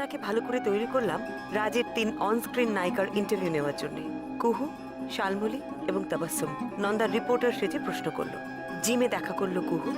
নন্দাকে ভালো করে তৈরি করলাম রাজের 3 অনস্ক্রিন নায়িকার ইন্টারভিউ নেওয়ার জন্য। কুহু, শালমলি এবং তাবাসসুম নন্দার রিপোর্টার সেজে প্রশ্ন করলো। জিমে দেখা করলো কুহু,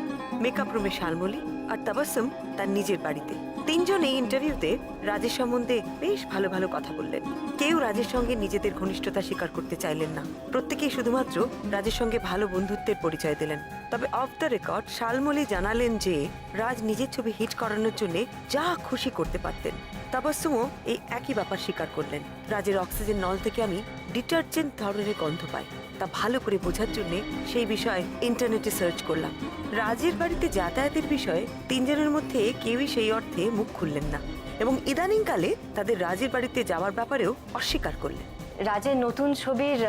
মেকআপ রুমে শালমলি আর তাবাসসুম তার নিজের বাড়িতে। তিনজন এই ইন্টারভিউতে রাজের সম্বন্ধে বেশ ভালো ভালো কথা বললেন। কেউ রাজের সঙ্গে নিজেদের ঘনিষ্ঠতা স্বীকার করতে চাইলেন না। প্রত্যেকেই শুধুমাত্র রাজের সঙ্গে ভালো বন্ধুত্বের পরিচয় দিলেন। তবে অফ দ্য রেকর্ড শালমলি জানালেন যে রাজ নিজের ছবি হিট করানোর জন্য যা খুশি করতে পারতেন। তাবাসসুমও এই একই ব্যাপার স্বীকার করলেন। রাজের অক্সিজেন নল থেকে আমি ডিটারজেন্ট ধরনের গন্ধ পাই, তা ভালো করে বোঝার জন্য সেই বিষয়ে ইন্টারনেটে সার্চ করলাম। রাজের বাড়িতে যাতায়াতের বিষয়ে তিনজনের মধ্যে কেউই সেই অর্থে মুখ খুললেন না এবং ইদানিংকালে তাদের রাজের বাড়িতে যাওয়ার ব্যাপারেও অস্বীকার করলেন। রাজের নতুন ছবির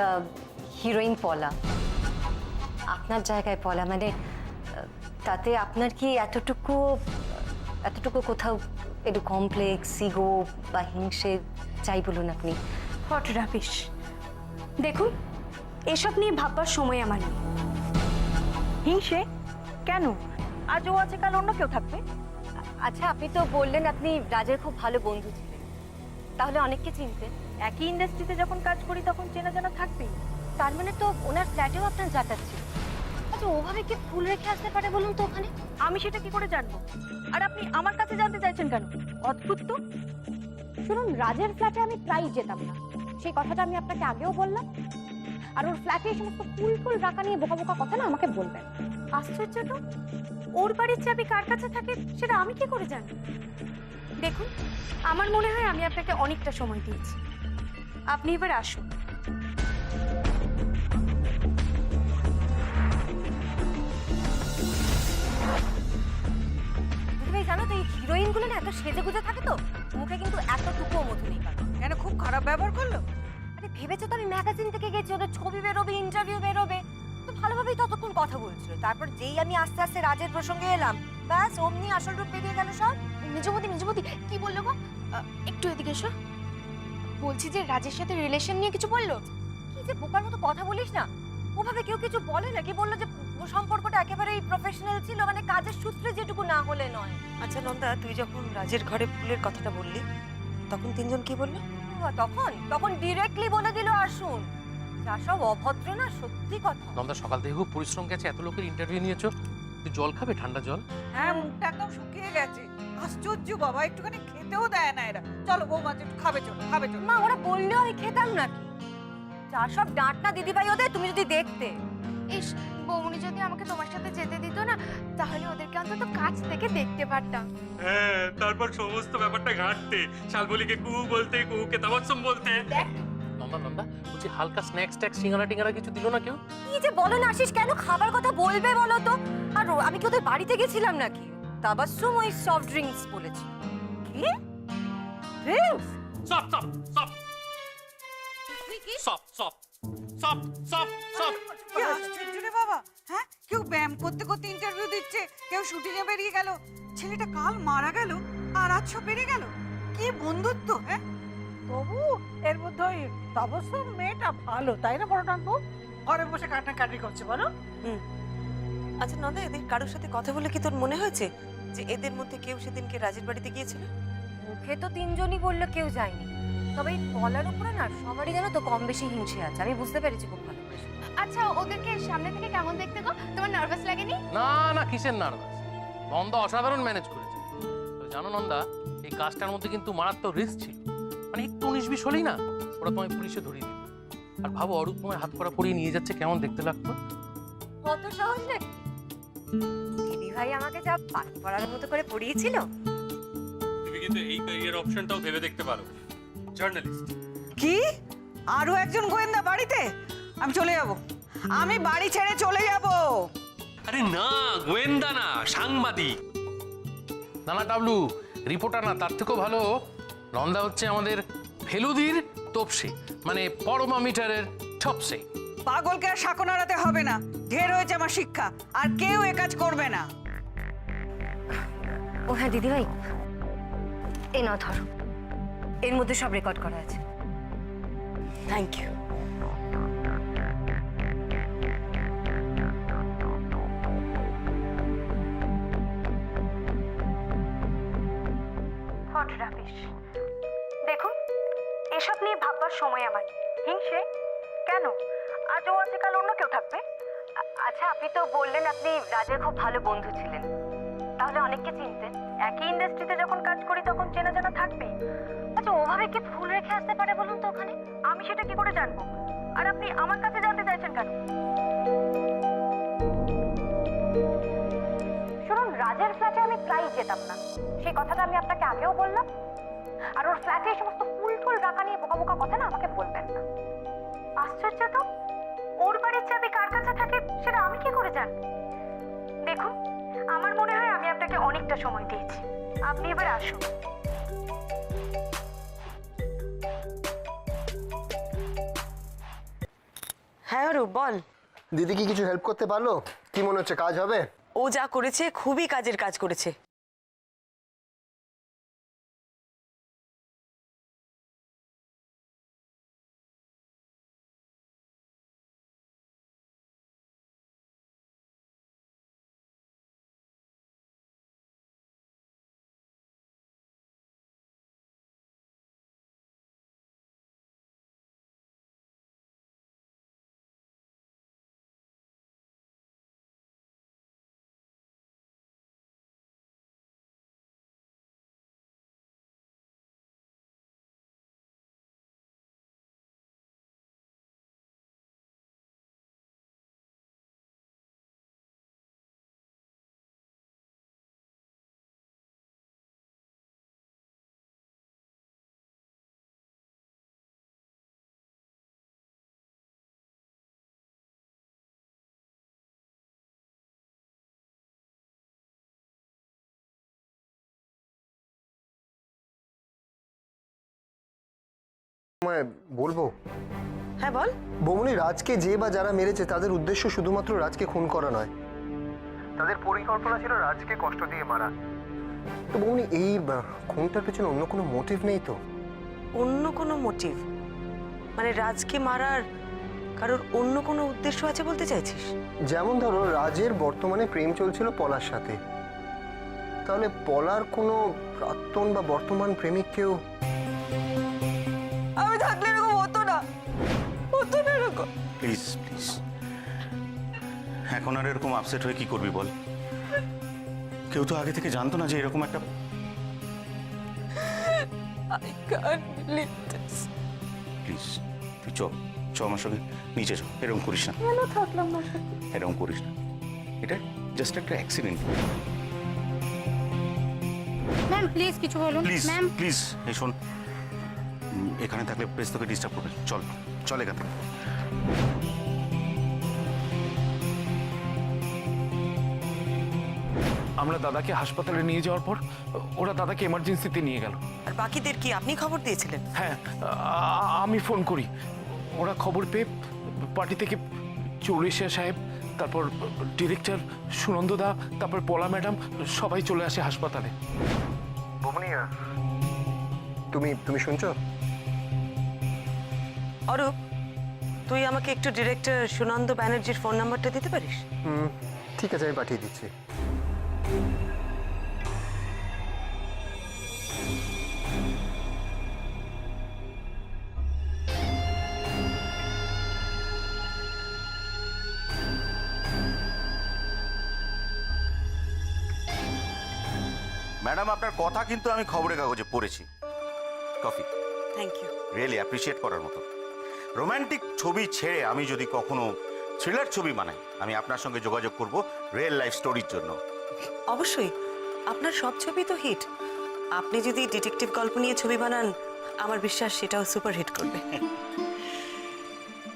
হিরোইন পলা, আপনার জায়গায় পলা, মানে তাতে আপনার কি এতটুকু কোথাও একটু কমপ্লেক্স, ইগো বা হিংসে চাই বলুন আপনি? Hot rubbish. দেখুন, এসব নিয়ে ভাববার সময় আমার নেই। হিংসে কেন? আজ ও আছে, কাল অন্য কেউ থাকবে। আচ্ছা, আপনি তো বললেন আপনি রাজের খুব ভালো বন্ধু ছিলেন, তাহলে অনেককে চিনতেন। একই ইন্ডাস্ট্রিতে যখন কাজ করি তখন চেনা জানা থাকবেই। তার মানে তো ওনার ফ্ল্যাটেও আপনার যাতায়াত ছিল। আচ্ছা, ওভাবে কি ফুল রেখে আসতে পারে বলুন তো ওখানে? আমি সেটা কি করে জানবো? আর আপনি আমার কাছে জানতে চাইছেন কেন? অদ্ভুত তো। শুনুন, রাজের ফ্ল্যাটে আমি প্রায় যেতাম না, সেই কথাটা আমি আপনাকে আগেও বললাম। আর ওর ফ্ল্যাটে এই সমস্ত ফুল রাখা নিয়ে বোকা বোকা কথা না আমাকে বলবেন। আশ্চর্য তো, ওর বাড়ির চাবি কার কাছে থাকে সেটা আমি কি করে জানি? দেখুন, আমার মনে হয় আমি আপনাকে অনেকটা সময় দিয়েছি, আপনি এবার আসুন। তুমি জানো তো, এই হিরোইনগুলো না এত সেজে গুজে থাকে তো, মুখে কিন্তু এতটুকুও মধু নেই। কেন, খুব খারাপ ব্যবহার করলো? আরে ভেবেছো তো আমি ম্যাগাজিন থেকে গেছি, ওদের ছবি বেরোবে, ইন্টারভিউ বেরোবে, তো ভালোভাবেই ততক্ষণ কথা বলছিল। তারপর যেই আমি আস্তে আস্তে রাজের প্রসঙ্গে এলাম, ব্যাস অমনি আসল রূপ বেরিয়ে গেল সব। মেজবতী কি বললো গো? একটু এদিকে এসো। বলছি যে রাজের সাথে রিলেশন নিয়ে কিছু বললো। কি যে বোকার মতো কথা বলিস না, ওভাবে কেউ কিছু বলে নাকি? বললো যে সম্পর্কটা একেবারেই প্রফেশনাল ছিল, মানে কাজের সূত্রে যেটুকু না হলে নয়। আচ্ছা নন্দা, তুই যখন রাজের ঘরে ফুলের কথাটা বললি তখন তিনজন কি বললো? তখন ডিরেক্টলি বলে দিল আসুন। যা সব অভদ্র না, সত্যি কথা। নন্দা, সকাল থেকে খুব পরিশ্রম গেছে, এত লোকের ইন্টারভিউ নিয়েছো, তুই জল খাবে? ঠান্ডা জল? হ্যাঁ, মুখটা একদম শুকিয়ে গেছে। আশ্চর্য বাবা, একটুখানি খেতেও দেয় না এরা। চলো বৌমা, একটু খাবে, চলো খাবে, চলো। মা, ওরা বললেও আমি খেতাম নাকি? যা সব ডাঁট না দিদিভাই ওদের, তুমি যদি দেখতে। ইস, বৌমনি যদি আমাকে তোমার সাথে যেতে দিত না, তাহলে ওদেরকে অন্তত কাছ থেকে দেখতে পারতাম। হ্যাঁ, তারপর সমস্ত ব্যাপারটা ঘাটতে, শালবলিকে কুহু বলতে, কুহুকে তাবাসসুম বলতে। নন্দা নন্দা বলছি, হালকা স্ন্যাক্স ট্যাক্স, সিঙ্গারা টিঙ্গারা কিছু দিল না কেউ? কি যে বলো না আশিস, কেন খাবার কথা বলবে বলো তো? আর আমি কি ওদের বাড়িতে গেছিলাম নাকি? তাবাসসুম ওই সফট ড্রিঙ্কস বলেছে। কি ড্রিঙ্কস? সব সব সব সব সব সব সব সব। কি আশ্চর্য রে বাবা। হ্যাঁ, কেউ ব্যায়াম করতে করতে ইন্টারভিউ দিচ্ছে, কেউ শুটিং এ বেরিয়ে গেল। ছেলেটা কাল মারা গেল আর আজ সব বেরিয়ে গেল। কি বন্ধুত্ব! হ্যাঁ, তবু এর মধ্যে ওই তাবাসসুম মেয়েটা ভালো, তাই না? বড় টানবো ঘরে বসে কান্নাকাটি করছে, বলো। আচ্ছা নন্দা, এদের কারোর সাথে কথা বলে কি তোর মনে হয়েছে যে এদের মধ্যে কেউ সেদিনকে রাজের বাড়িতে গিয়েছিল? মুখে তো তিনজনই বললো কেউ যায়নি, তবে এই বলার উপরে না সবারই যেন তো কম বেশি হিংসে আছে, আমি বুঝতে পেরেছি খুব ভালো করে। আচ্ছা, ওদেরকে সামনে থেকে কেমন দেখতে গো? তোমার নার্ভাস লাগেনি? না না, কিসের নার্ভাস? নন্দা অসাধারণ ম্যানেজ করেছে। তো জানো নন্দা, এই কাজটার মধ্যে কিন্তু মারাত্মক রিস্ক ছিল। মানে একটু 19-20 হলেই না ওরা তোমায় পুলিশে ধরিয়ে দিত। আর ভাবো, অরূপ তোমায় হাত করা পরিয়ে নিয়ে যাচ্ছে, কেমন দেখতে লাগতো? কত সহজ নাকি? দিদি ভাই আমাকে যা পাখি পড়ার মতো করে পড়িয়েছিল। তুমি কিন্তু এই ক্যারিয়ার অপশনটাও ভেবে দেখতে পারো, জার্নালিস্ট। কি আরো একজন গোয়েন্দা বাড়িতে? আমি চলে যাব, আমি বাড়ি ছেড়ে চলে যাব। আরে না, গোয়েন্দা না, সাংবাদিক। না না ডাবলু, রিপোর্টার না, তার থেকেও ভালো নন্দা হচ্ছে আমাদের ফেলুদির তোপসে, মানে পরমা মিটারের ঠপসে। পাগলকে আর শাকো নাড়াতে হবে না, ঢের হয়েছে আমার শিক্ষা, আর কেউ এ কাজ করবে না। ও হ্যাঁ দিদি ভাই, এই নাও ধরো, এর মধ্যে সব রেকর্ড করা আছে। Thank you. Hot rubbish. নিয়ে ভাববার সময় আমার নেই। হিংসে কেন? আজ ও আছে, কাল অন্য কেউ থাকবে। আচ্ছা, আপনি তো বললেন আপনি রাজের খুব ভালো বন্ধু ছিলেন, তাহলে অনেককে চিনতেন। একই ইন্ডাস্ট্রিতে যখন কাজ করি তখন চেনা জানা থাকবেই। আচ্ছা, ওভাবে কি ফুল রেখে আসতে পারে বলুন তো ওখানে? আমি সেটা কি করে জানবো? আর আপনি আমার কাছে জানতে চাইছেন কেন? শুনুন, রাজের ফ্ল্যাটে আমি প্রায় যেতাম না, সেই কথাটা আমি আপনাকে আগেও বললাম। আর ওর ফ্ল্যাটে এই সমস্ত ফুল টুল রাখা নিয়ে বোকা বোকা কথা না আমাকে বলবেন না। আশ্চর্য তো, ওর বাড়ির চাবি কার কাছে থাকে সেটা আমি কি করে জানবো? দেখুন, আমার মনে হয় আমি আপনাকে অনেকটা সময় দিয়েছি, আপনি এবার আসুন। হ্যাঁ অরূপ, বল। দিদি কি কিছু হেল্প করতে পারলো? কি মনে হচ্ছে, কাজ হবে? ও যা করেছে খুবই কাজের কাজ করেছে। তোমায় বলবো? হ্যাঁ বল। বৌমনি, রাজকে যে বা যারা মেরেছে তাদের উদ্দেশ্য শুধুমাত্র রাজকে খুন করা নয়, তাদের পরিকল্পনা ছিল রাজকে কষ্ট দিয়ে মারা। তো বৌমনি, এই খুনটার পেছনে অন্য কোনো মোটিভ নেই তো? অন্য কোনো মোটিভ মানে রাজকে মারার কারোর অন্য কোনো উদ্দেশ্য আছে বলতে চাইছিস? যেমন ধরো, রাজের বর্তমানে প্রেম চলছিল পলার সাথে, তাহলে পলার কোনো প্রাক্তন বা বর্তমান প্রেমিক কেউ? আমি থাকলে এরকম হতো না, হতো না এরকম। প্লিজ প্লিজ, এখন আর এরকম আপসেট হয়ে কি করবি বল? কেউ তো আগে থেকে জানতো না যে এরকম একটা। I can't believe this. Please তুই চ আমার সঙ্গে নিচে চ। এরকম করিস না। কেন থাকলাম না? এরকম করিস না, এটা জাস্ট একটা অ্যাক্সিডেন্ট। ম্যাম প্লিজ কিছু বলুন। প্লিজ ম্যাম প্লিজ, এই শোন, এখানে থাকলে প্রেস তোকে ডিস্টার্ব করবে। চল চল এখান থেকে। আমরা দাদাকে হাসপাতালে নিয়ে যাওয়ার পর ওরা দাদাকে এমার্জেন্সিতে নিয়ে গেল। আর বাকিদের কি আপনি খবর দিয়েছিলেন? হ্যাঁ, আমি ফোন করি, ওরা খবর পেয়ে পার্টি থেকে চৌরিশা সাহেব, তারপর ডিরেক্টর সুনন্দদা, তারপর পলা ম্যাডাম সবাই চলে আসে হাসপাতালে। বৌমনি, তুমি শুনছো? অরূপ, তুই আমাকে একটু ডিরেক্টর সুনন্দ ব্যানার্জির ফোন নাম্বারটা দিতে পারিস? ঠিক আছে, আমি পাঠিয়ে দিচ্ছি। ম্যাডাম, আপনার কথা কিন্তু আমি খবরের কাগজে পড়েছি। Coffee. Thank you. Really appreciate করার মতো। রোম্যান্টিক ছবি ছেড়ে আমি যদি কখনো থ্রিলার ছবি বানাই, আমি আপনার সঙ্গে যোগাযোগ করব রিয়েল লাইফ স্টোরির জন্য। অবশ্যই, আপনার সব ছবি তো হিট। আপনি যদি ডিটেকটিভ গল্প নিয়ে ছবি বানান, আমার বিশ্বাস সেটাও সুপার হিট করবে।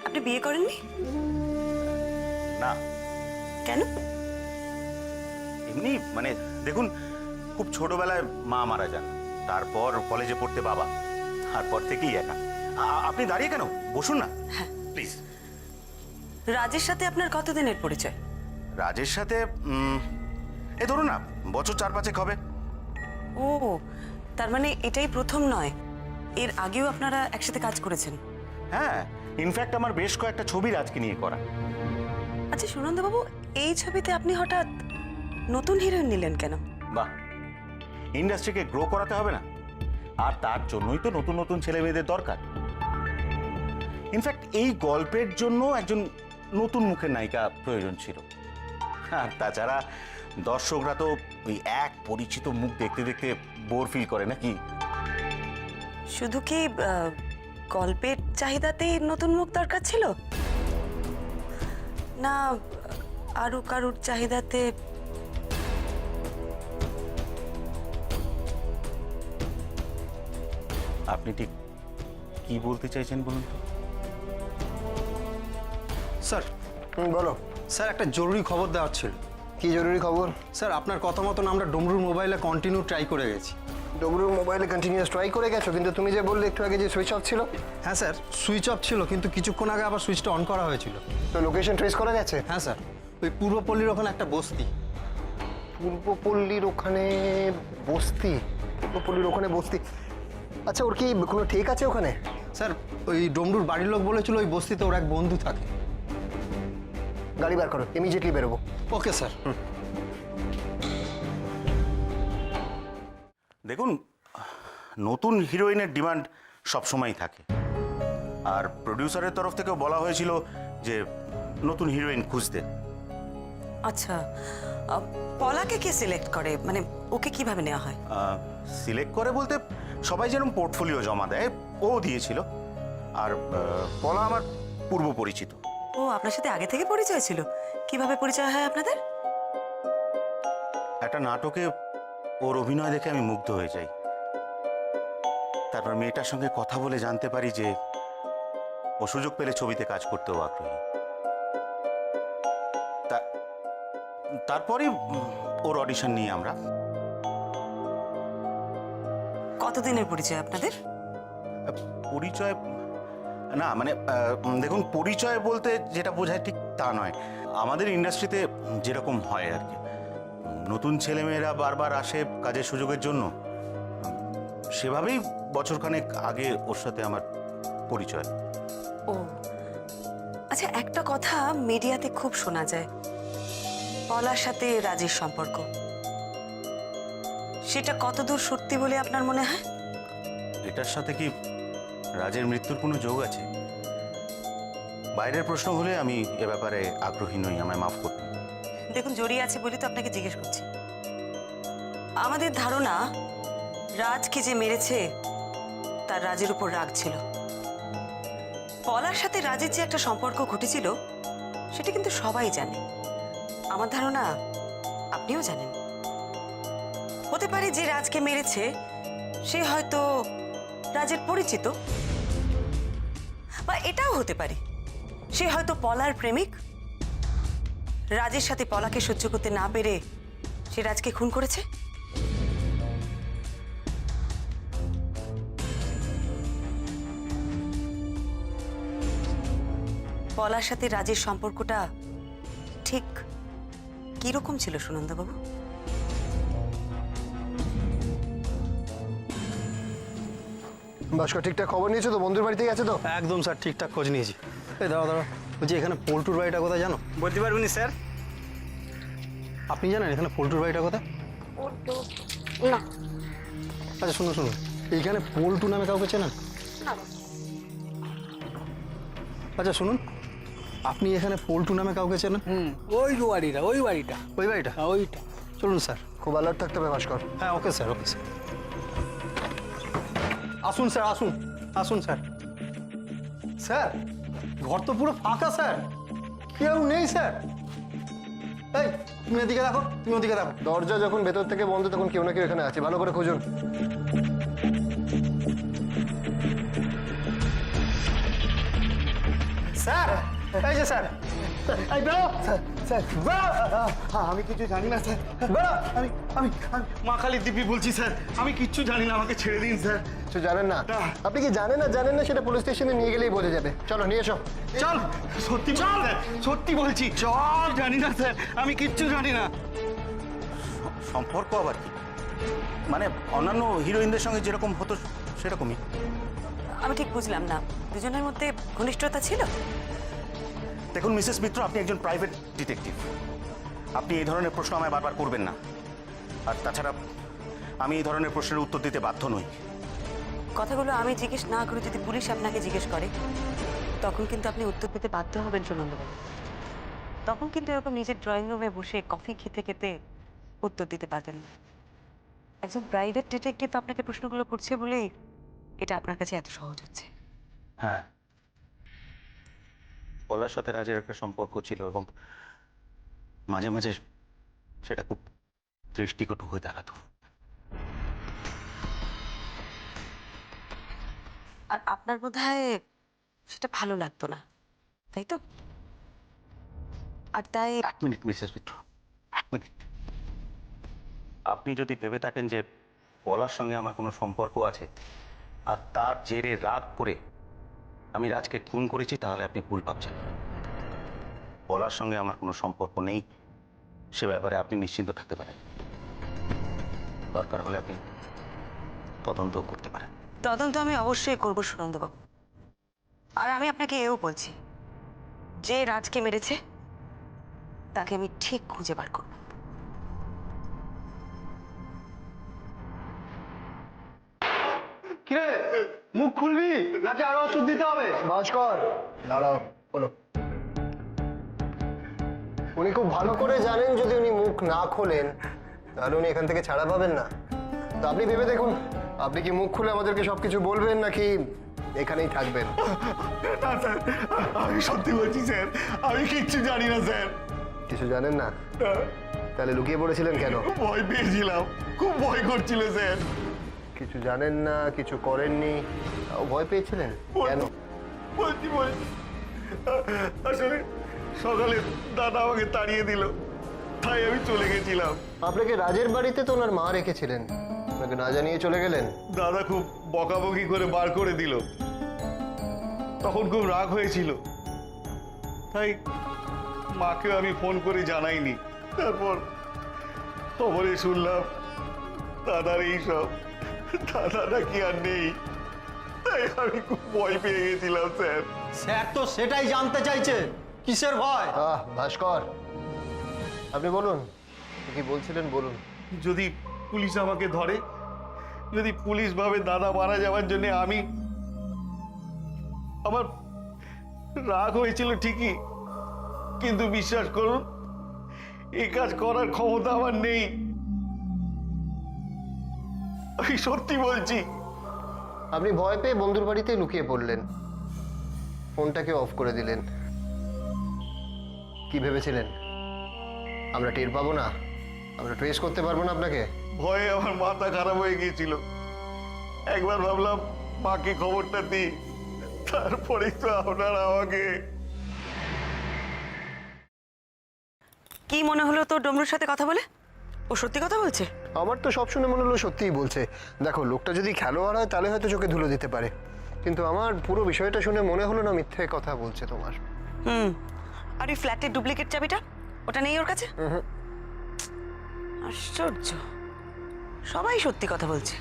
আপনি বিয়ে করেননি? না। কেন? এমনি মানে দেখুন, খুব ছোটবেলায় মা মারা যান, তারপর কলেজে পড়তে বাবা, তারপর থেকেই একা। আপনি দাঁড়িয়ে কেন, বসুন না প্লিজ। রাজের সাথে আপনার কতদিনের পরিচয়? রাজের সাথে এই ধরুন না, বছর 4-5 হবে। ও, তার মানে এটাই প্রথম নয়, এর আগেও আপনারা একসাথে কাজ করেছেন? হ্যাঁ, ইনফ্যাক্ট আমার বেশ কয়েকটা ছবি রাজকে নিয়ে করা। আচ্ছা সুনন্দবাবু, এই ছবিতে আপনি হঠাৎ নতুন হিরোইন নিলেন কেন? বাহ, ইন্ডাস্ট্রিকে গ্রো করাতে হবে না? আর তার জন্যই তো নতুন নতুন ছেলে মেয়েদের দরকার। ইনফ্যাক্ট এই গল্পের জন্য একজন নতুন মুখের নায়িকা প্রয়োজন ছিল। আর তাছাড়া দর্শকরা তো ওই এক পরিচিত মুখ দেখতে দেখতে বোর ফিল করে নাকি? শুধু কি গল্পের চাহিদাতেই নতুন মুখ দরকার ছিল, না আরো কারুর চাহিদাতে? আপনি ঠিক কি বলতে চাইছেন বলুন তো? স্যার বলো। স্যার একটা জরুরি খবর দেওয়ার ছিল। কি জরুরি খবর? স্যার আপনার কথা মতন আমরা ডমরুর মোবাইলে কন্টিনিউ ট্রাই করে গেছি। ডমরুর মোবাইলে কন্টিনিউয়াস ট্রাই করে গেছো, কিন্তু তুমি যে বললে একটু আগে যে সুইচ অফ ছিল। হ্যাঁ স্যার, সুইচ অফ ছিল কিন্তু কিছুক্ষণ আগে আবার সুইচটা অন করা হয়েছিল। তো লোকেশন ট্রেস করা গেছে? হ্যাঁ স্যার, ওই পূর্বপল্লীর ওখানে একটা বস্তি। পূর্বপল্লীর ওখানে বস্তি? পূর্বপল্লীর ওখানে বস্তি, আচ্ছা ওর কি কোনো ঠিক আছে ওখানে? স্যার ওই ডমরুর বাড়ির লোক বলেছিল ওই বস্তিতে ওর এক বন্ধু থাকে। গাড়ি বার করো, ইমিডিয়েটলি বেরোবো। Okay sir. দেখুন, নতুন হিরোইনের ডিমান্ড সবসময়ই থাকে, আর প্রডিউসারের তরফ থেকেও বলা হয়েছিল যে নতুন হিরোইন খুঁজতে। আচ্ছা, পলাকে কে সিলেক্ট করে, মানে ওকে কিভাবে নেওয়া হয়? সিলেক্ট করে বলতে সবাই যেরকম পোর্টফোলিও জমা দেয় ও দিয়েছিল, আর পলা আমার পূর্ব পরিচিত। ও আপনার সাথে আগে থেকে পরিচয় ছিল? কিভাবে পরিচয় হয় আপনাদের? একটা নাটকে ওর অভিনয় দেখে আমি মুগ্ধ হয়ে যাই। তারপর মেয়েটার সঙ্গে কথা বলে জানতে পারি যে ও সুযোগ পেলে ছবিতে কাজ করতেও আগ্রহী। তারপরে ওর অডিশন নিয়ে আমরা। কতদিনের পরিচয় আপনাদের? পরিচয় না, মানে দেখুন, পরিচয় বলতে যেটা বোঝায় ঠিক তা নয়। আমাদের ইন্ডাস্ট্রিতে যেরকম হয় আর কি, নতুন ছেলেমেয়েরা বারবার আসে কাজের সুযোগের জন্য, সেভাবেই বছরখানেক আগে ওর সাথে আমার পরিচয়। ও আচ্ছা, একটা কথা মিডিয়াতে খুব শোনা যায়, পলার সাথে রাজের সম্পর্ক। সেটা কতদূর সত্যি বলে আপনার মনে হয়? এটার সাথে কি রাজের মৃত্যুর কোনো যোগ আছে? বাইরের প্রশ্ন হলে আমি এ ব্যাপারে আগ্রহী নই, আমায় মাফ করবেন। দেখুন, জড়িয়ে আছে বলে তো আপনাকে জিজ্ঞেস করছি। আমাদের ধারণা রাজকে যে মেরেছে তার রাজের উপর রাগ ছিল। পলার সাথে রাজের যে একটা সম্পর্ক ঘটেছিল সেটা কিন্তু সবাই জানে। আমার ধারণা আপনিও জানেন। হতে পারে যে রাজকে মেরেছে সে হয়তো রাজের পরিচিত, বা এটাও হতে পারে সে হয়তো পলার প্রেমিক। রাজের সাথে পলাকে সহ্য করতে না পেরে সে রাজকে খুন করেছে। পলার সাথে রাজের সম্পর্কটা ঠিক কিরকম ছিল সুনন্দাবাবু? ভাস্কর, ঠিকঠাক খবর নিয়েছো তো? বন্ধুর বাড়িতেই আছে তো? একদম স্যার, ঠিকঠাক খোঁজ নিয়েছি। এই দাঁড়া দাঁড়া, বলছি এখানে পল্টুর বাড়িটা কোথায় জানো? বলতে পারবেন স্যার? আপনি জানেন এখানে পল্টুর বাড়িটা কোথায়? না। আচ্ছা শুনুন শুনুন, এইখানে পল্টু নামে কাউকে চেনেন? আচ্ছা শুনুন, আপনি এখানে পল্টু নামে কাউকে চেনেন? ওই বাড়িটা, ওই বাড়িটা, ওই বাড়িটা? ওইটা। চলুন স্যার। খুব অ্যালার্ট থাকতে হবে ভাস্কর। হ্যাঁ ওকে স্যার, ওকে স্যার। আসুন স্যার, আসুন আসুন স্যার। স্যার ঘর তো পুরো ফাঁকা স্যার, কেউ নেই স্যার। এই তুমি এদিকে দেখো, তুমি ওদিকে দেখো। দরজা যখন ভেতর থেকে বন্ধ তখন কেউ না কেউ এখানে আছে, ভালো করে খুঁজুন। স্যার এই যে স্যার, এই বেরো স্যার, বেরো। আমি কিছু জানি না স্যার, আমি আমি মা কালী দিব্যি বলছি স্যার, আমি কিচ্ছু জানি না, আমাকে ছেড়ে দিন স্যার। কিছু জানেন না? আপনি কি জানেন না সেটা পুলিশ স্টেশনে নিয়ে গেলেই বোঝা যাবে। চলো নিয়ে এসো। চল, সত্যি চল, সত্যি বলছি, চল। জানি না স্যার, আমি কিচ্ছু জানি না। সম্পর্ক আবার কি? মানে অন্যান্য হিরোইনদের সঙ্গে যেরকম হতো সেরকমই? আমি ঠিক বুঝলাম না, দুজনের মধ্যে ঘনিষ্ঠতা ছিল? দেখুন মিসেস মিত্র, আপনি একজন প্রাইভেট ডিটেকটিভ, আপনি এই ধরনের প্রশ্ন আমায় বারবার করবেন না। আর তাছাড়া আমি এই ধরনের প্রশ্নের উত্তর দিতে বাধ্য নই। কথাগুলো আমি জিজ্ঞেস না করে যদি পুলিশ আপনাকে জিজ্ঞেস করে তখন কিন্তু আপনি উত্তর দিতে বাধ্য হবেন সুনন্দবাবু। তখন কিন্তু এরকম নিজের ড্রয়িং রুমে বসে কফি খেতে খেতে উত্তর দিতে পারবেন না। একজন প্রাইভেট ডিটেকটিভ আপনাকে প্রশ্নগুলো করছে বলেই এটা আপনার কাছে এত সহজ হচ্ছে। হ্যাঁ, পলার সাথে রাজের একটা সম্পর্ক ছিল এবং মাঝে মাঝে সেটা খুব দৃষ্টিকটু হয়ে দাঁড়াতো। আর আপনার বোধহয় সেটা ভালো লাগতো না, তাই তো? আর তাই এক মিনিট মিসেস মিত্র, এক মিনিট। আপনি যদি ভেবে থাকেন যে পলার সঙ্গে আমার কোনো সম্পর্ক আছে আর তার জেরে রাগ করে আমি রাজকে খুন করেছি, তাহলে আপনি ভুল ভাবছেন। পলার সঙ্গে আমার কোনো সম্পর্ক নেই, সে ব্যাপারে আপনি নিশ্চিন্ত থাকতে পারেন। দরকার হলে আপনি তদন্ত করতে পারেন। তদন্ত আমি অবশ্যই করবো সুনন্দবাবু। আর আমি আপনাকে এও বলছি, যে রাজকে মেরেছে তাকে আমি ঠিক খুঁজে বার করব। কিরে মুখ খুলবি নাকি আরো ওষুধ দিতে হবে? ভাস্কর, দাঁড়াও, বলো। উনি খুব ভালো করে জানেন যদি উনি মুখ না খোলেন তাহলে উনি এখান থেকে ছাড়া পাবেন না। তো আপনি ভেবে দেখুন, আপনি কি মুখ খুলে আমাদেরকে সবকিছু বলবেন নাকি এখানেই থাকবেন? না স্যার, আমি সত্যি বলছি স্যার, আমি কিচ্ছু জানি না স্যার। কিছু জানেন না? তাহলে লুকিয়ে পড়েছিলেন কেন? ভয় পেয়েছিলাম, খুব ভয় করছিল স্যার। কিছু জানেন না, কিছু করেননি, তাও ভয় পেয়েছিলেন কেন? বলছি আসলে সকালে দাদা আমাকে তাড়িয়ে দিল, তাই আমি চলে গেছিলাম। আপনাকে রাজের বাড়িতে তো ওনার মা রেখেছিলেন, আপনাকে না জানিয়ে চলে গেলেন? দাদা খুব বকাবকি করে বার করে দিল, তখন খুব রাগ হয়েছিল, তাই মাকে আমি ফোন করে জানাইনি। তারপর খবরে শুনলাম দাদার এইসব, দাদাটা কি আর নেই, তাই আমি খুব ভয় পেয়ে গেছিলাম স্যার। স্যার তো সেটাই জানতে চাইছে, কিসের ভয়? ভাস্কর, আপনি বলুন, কি বলছিলেন বলুন। যদি পুলিশ আমাকে ধরে, যদি পুলিশ ভাবে দাদা মারা যাওয়ার জন্য আমার রাগ হয়েছিল ঠিকই, কিন্তু বিশ্বাস করুন এই কাজ করার ক্ষমতা আমার নেই, আমি সত্যি বলছি। আপনি ভয় পেয়ে বন্ধুর বাড়িতে লুকিয়ে পড়লেন, ফোনটাকে অফ করে দিলেন। কি ভেবেছিলেন আমরা টের পাবো না, আমরা ট্রেস করতে পারবো না আপনাকে? ভয়ে আমার মাথা খারাপ হয়ে গিয়েছিল। একবার ভাবলাম মাকে খবরটা দিই, তারপরেই তো আপনারা আমাকে। কি মনে হলো তোর ডমরুর সাথে কথা বলে? ও সত্যি কথা বলছে? আমার তো সব শুনে মনে হলো সত্যিই বলছে। দেখো, লোকটা যদি খেলোয়াড় হয় তাহলে হয়তো চোখে ধুলো দিতে পারে, কিন্তু আমার পুরো বিষয়টা শুনে মনে হলো না মিথ্যে কথা বলছে তোমার। আর ওই ফ্ল্যাটের ডুপ্লিকেট চাবিটা, ওটা নেই ওর কাছে? আশ্চর্য, সবাই সত্যি কথা বলছে।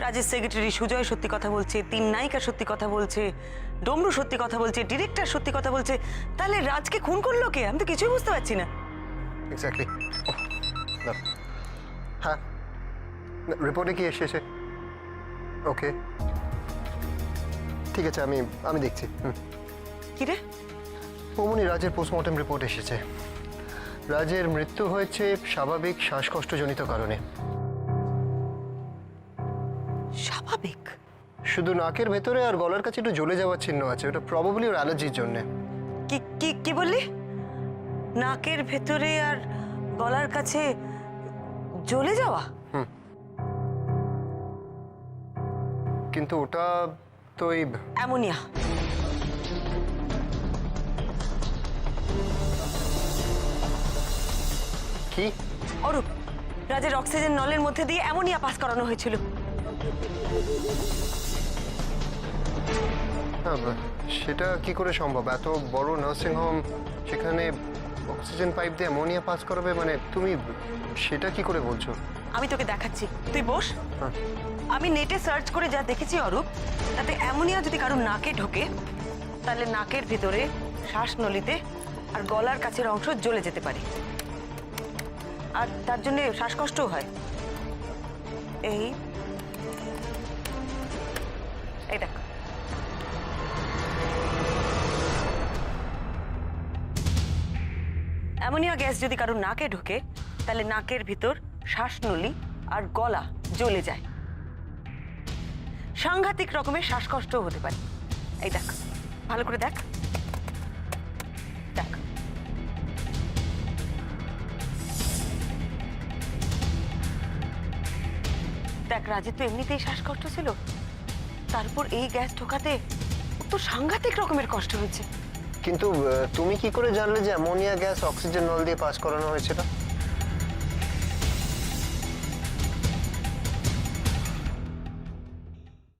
রাজের সেক্রেটারি সুজয় সত্যি কথা বলছে, 3 নায়িকা সত্যি কথা বলছে, ডমরু সত্যি কথা বলছে, ডিরেক্টর সত্যি কথা বলছে। তাহলে রাজকে খুন করলো কে? আমি তো কিছুই বুঝতে পারছি না। এক্স্যাক্টলি। হ্যাঁ, রিপোর্টে কি এসেছে? ওকে, ঠিক আছে, আমি দেখছি। কি রে? অমনি রাজের পোস্টমর্টম রিপোর্ট এসেছে। রাজের মৃত্যু হয়েছে স্বাভাবিক শ্বাসকষ্টজনিত কারণে। স্বাভাবিক? শুধু নাকের ভেতরে আর গলার কাছে একটু জ্বলে যাওয়ার চিহ্ন আছে, ওটা প্রবাবলি ওর অ্যালার্জির জন্য। কি কি কি বললি? নাকের ভেতরে আর গলার কাছে জ্বলে যাওয়া? কিন্তু ওটা তো ওই অ্যামোনিয়া। কি? অরূপ, রাজের অক্সিজেন নলের মধ্যে দিয়ে অ্যামোনিয়া পাস করানো হয়েছিল। সেটা কি করে সম্ভব? এত বড় নার্সিং হোম, সেখানে অক্সিজেন পাইপ দিয়ে অ্যামোনিয়া পাস করাবে? মানে তুমি সেটা কি করে বলছো? আমি তোকে দেখাচ্ছি, তুই বস। আমি নেটে সার্চ করে যা দেখেছি অরূপ, তাতে অ্যামোনিয়া যদি কারো নাকে ঢোকে তাহলে নাকের ভিতরে, শ্বাসনলিতে আর গলার কাছের অংশ জ্বলে যেতে পারে, আর তার জন্য শ্বাসকষ্টও হয়। এই দেখ, অ্যামোনিয়া গ্যাস যদি কারো নাকে ঢোকে তাহলে নাকের ভিতর শ্বাসনলী আর গলা জ্বলে যায়, সাংঘাতিক রকমের শ্বাসকষ্টও হতে পারে। এই দেখ, ভালো করে দেখ, দেখ। দেখ, রাজের তো এমনিতেই শ্বাসকষ্ট ছিল, তারপর এই গ্যাস ঢোকাতে ওর তো সাংঘাতিক রকমের কষ্ট হয়েছে। কিন্তু তুমি কি করে জানলে যে অ্যামোনিয়া গ্যাস অক্সিজেন নল দিয়ে পাস করানো হয়েছিল?